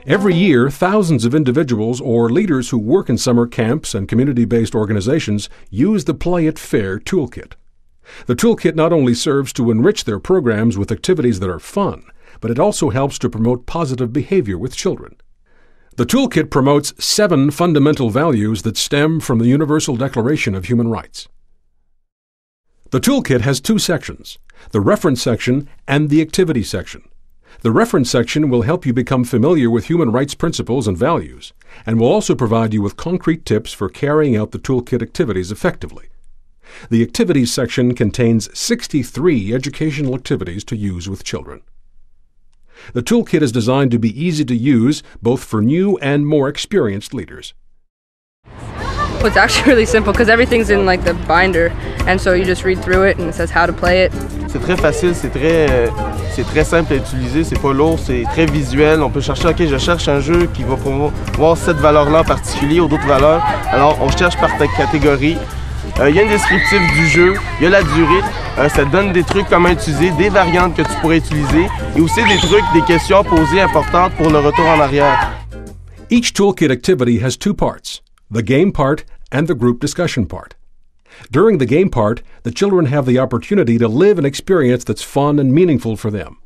Every year, thousands of individuals or leaders who work in summer camps and community-based organizations use the Play It Fair toolkit. The toolkit not only serves to enrich their programs with activities that are fun, but it also helps to promote positive behavior with children. The toolkit promotes 7 fundamental values that stem from the Universal Declaration of Human Rights. The toolkit has 2 sections, the reference section and the activity section. The reference section will help you become familiar with human rights principles and values, and will also provide you with concrete tips for carrying out the toolkit activities effectively. The activities section contains 63 educational activities to use with children. The toolkit is designed to be easy to use both for new and more experienced leaders. Well, it's actually really simple because everything's in like the binder, and so you just read through it and it says how to play it. C'est très facile, c'est très simple à utiliser, c'est pas lourd, c'est très visuel. On peut chercher, ok, je cherche un jeu qui va promouvoir cette valeur-là en particulier ou d'autres valeurs. Alors, on cherche par catégorie. Il y a un descriptif du jeu, il y a la durée, ça donne des trucs comment utiliser, des variantes que tu pourrais utiliser, et aussi des trucs, des questions à poser importantes pour le retour en arrière. Each toolkit activity has 2 parts, the game part and the group discussion part. During the game part, the children have the opportunity to live an experience that's fun and meaningful for them.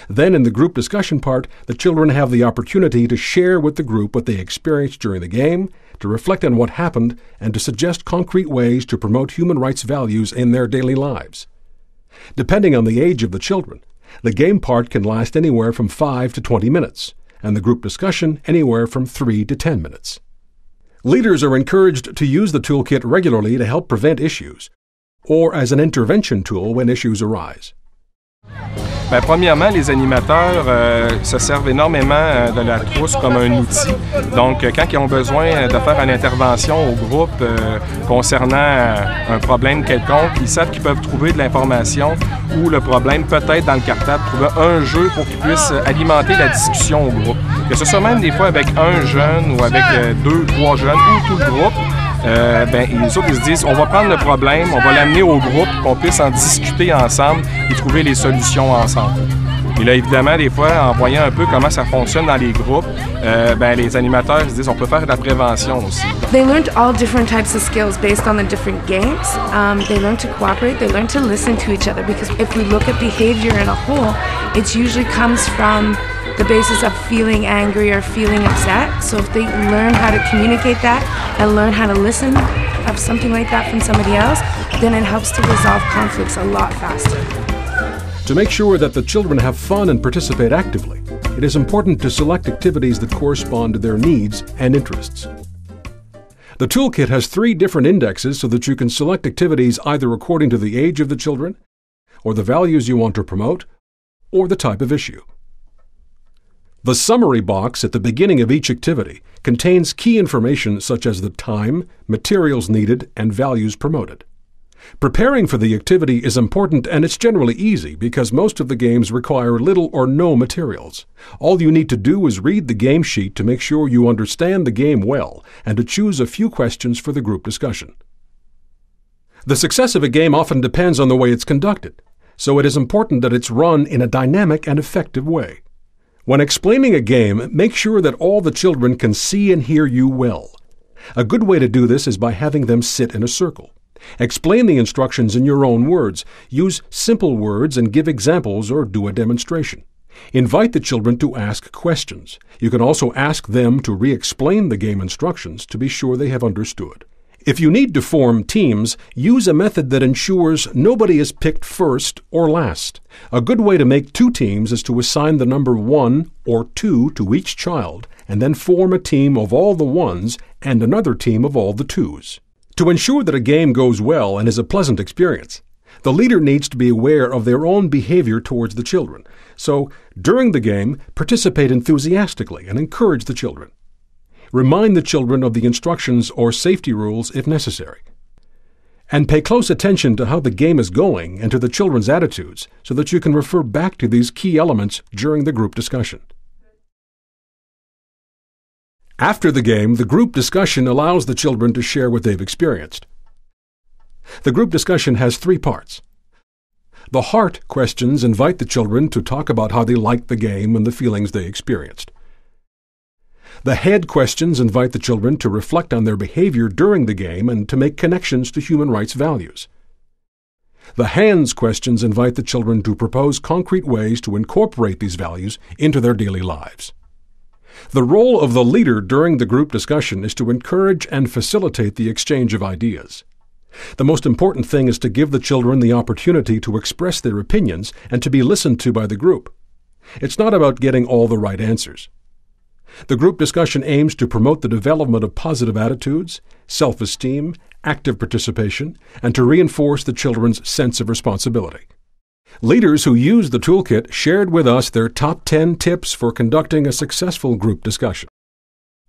Then in the group discussion part, the children have the opportunity to share with the group what they experienced during the game, to reflect on what happened, and to suggest concrete ways to promote human rights values in their daily lives. Depending on the age of the children, the game part can last anywhere from 5 to 20 minutes, and the group discussion anywhere from 3 to 10 minutes. Leaders are encouraged to use the toolkit regularly to help prevent issues, or as an intervention tool when issues arise. Bien, premièrement, les animateurs se servent énormément de la trousse comme un outil. Donc, quand ils ont besoin de faire une intervention au groupe concernant un problème quelconque, ils savent qu'ils peuvent trouver de l'information ou le problème peut-être dans le cartable, trouver un jeu pour qu'ils puissent alimenter la discussion au groupe. Que ce soit même des fois avec un jeune ou avec 2, 3 jeunes ou tout le groupe, les autres ils se disent on va prendre le problème, on va l'amener au groupe, qu'on puisse en discuter ensemble et trouver les solutions ensemble. Et là, évidemment, des fois, en voyant un peu comment ça fonctionne dans les groupes, les animateurs se disent on peut faire de la prévention aussi. They learned all different types of skills based on the different games. They learned to cooperate, they learned to listen to each other, because if we look at behavior in a whole, it usually comes from the basis of feeling angry or feeling upset. So if they learn how to communicate that and learn how to listen of something like that from somebody else, then it helps to resolve conflicts a lot faster. To make sure that the children have fun and participate actively, it is important to select activities that correspond to their needs and interests. The toolkit has 3 different indexes so that you can select activities either according to the age of the children, or the values you want to promote, or the type of issue. The summary box at the beginning of each activity contains key information such as the time, materials needed, and values promoted. Preparing for the activity is important, and it's generally easy because most of the games require little or no materials. All you need to do is read the game sheet to make sure you understand the game well and to choose a few questions for the group discussion. The success of a game often depends on the way it's conducted, so it is important that it's run in a dynamic and effective way. When explaining a game, make sure that all the children can see and hear you well. A good way to do this is by having them sit in a circle. Explain the instructions in your own words. Use simple words and give examples or do a demonstration. Invite the children to ask questions. You can also ask them to re-explain the game instructions to be sure they have understood. If you need to form teams, use a method that ensures nobody is picked first or last. A good way to make 2 teams is to assign the number 1 or 2 to each child and then form a team of all the 1s and another team of all the 2s. To ensure that a game goes well and is a pleasant experience, the leader needs to be aware of their own behavior towards the children. So, during the game, participate enthusiastically and encourage the children. Remind the children of the instructions or safety rules if necessary. And pay close attention to how the game is going and to the children's attitudes so that you can refer back to these key elements during the group discussion. After the game, the group discussion allows the children to share what they've experienced. The group discussion has 3 parts. The heart questions invite the children to talk about how they liked the game and the feelings they experienced. The head questions invite the children to reflect on their behavior during the game and to make connections to human rights values. The hands questions invite the children to propose concrete ways to incorporate these values into their daily lives. The role of the leader during the group discussion is to encourage and facilitate the exchange of ideas. The most important thing is to give the children the opportunity to express their opinions and to be listened to by the group. It's not about getting all the right answers. The group discussion aims to promote the development of positive attitudes, self-esteem, active participation, and to reinforce the children's sense of responsibility. Leaders who used the toolkit shared with us their top 10 tips for conducting a successful group discussion.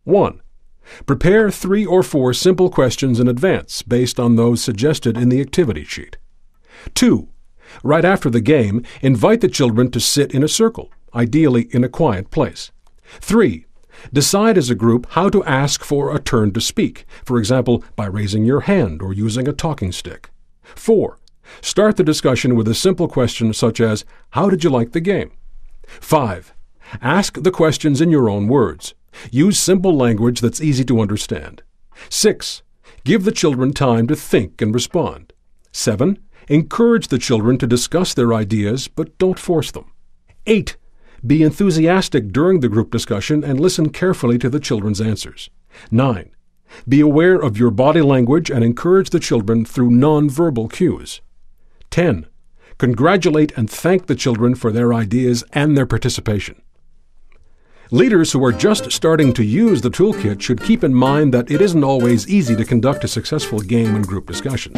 1. Prepare 3 or 4 simple questions in advance based on those suggested in the activity sheet. 2. Right after the game, invite the children to sit in a circle, ideally in a quiet place. 3. Decide as a group how to ask for a turn to speak, for example, by raising your hand or using a talking stick. 4. Start the discussion with a simple question such as, "How did you like the game?" 5. Ask the questions in your own words. Use simple language that's easy to understand. 6. Give the children time to think and respond. 7. Encourage the children to discuss their ideas, but don't force them. 8. Be enthusiastic during the group discussion and listen carefully to the children's answers. 9. Be aware of your body language and encourage the children through non-verbal cues. 10. Congratulate and thank the children for their ideas and their participation. Leaders who are just starting to use the toolkit should keep in mind that it isn't always easy to conduct a successful game and group discussion.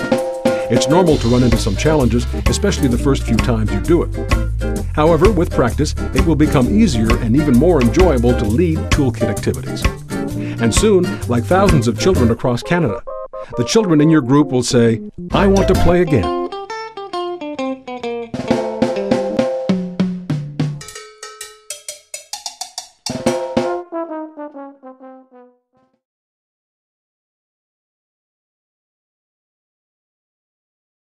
It's normal to run into some challenges, especially the first few times you do it. However, with practice, it will become easier and even more enjoyable to lead toolkit activities. And soon, like thousands of children across Canada, the children in your group will say, "I want to play again."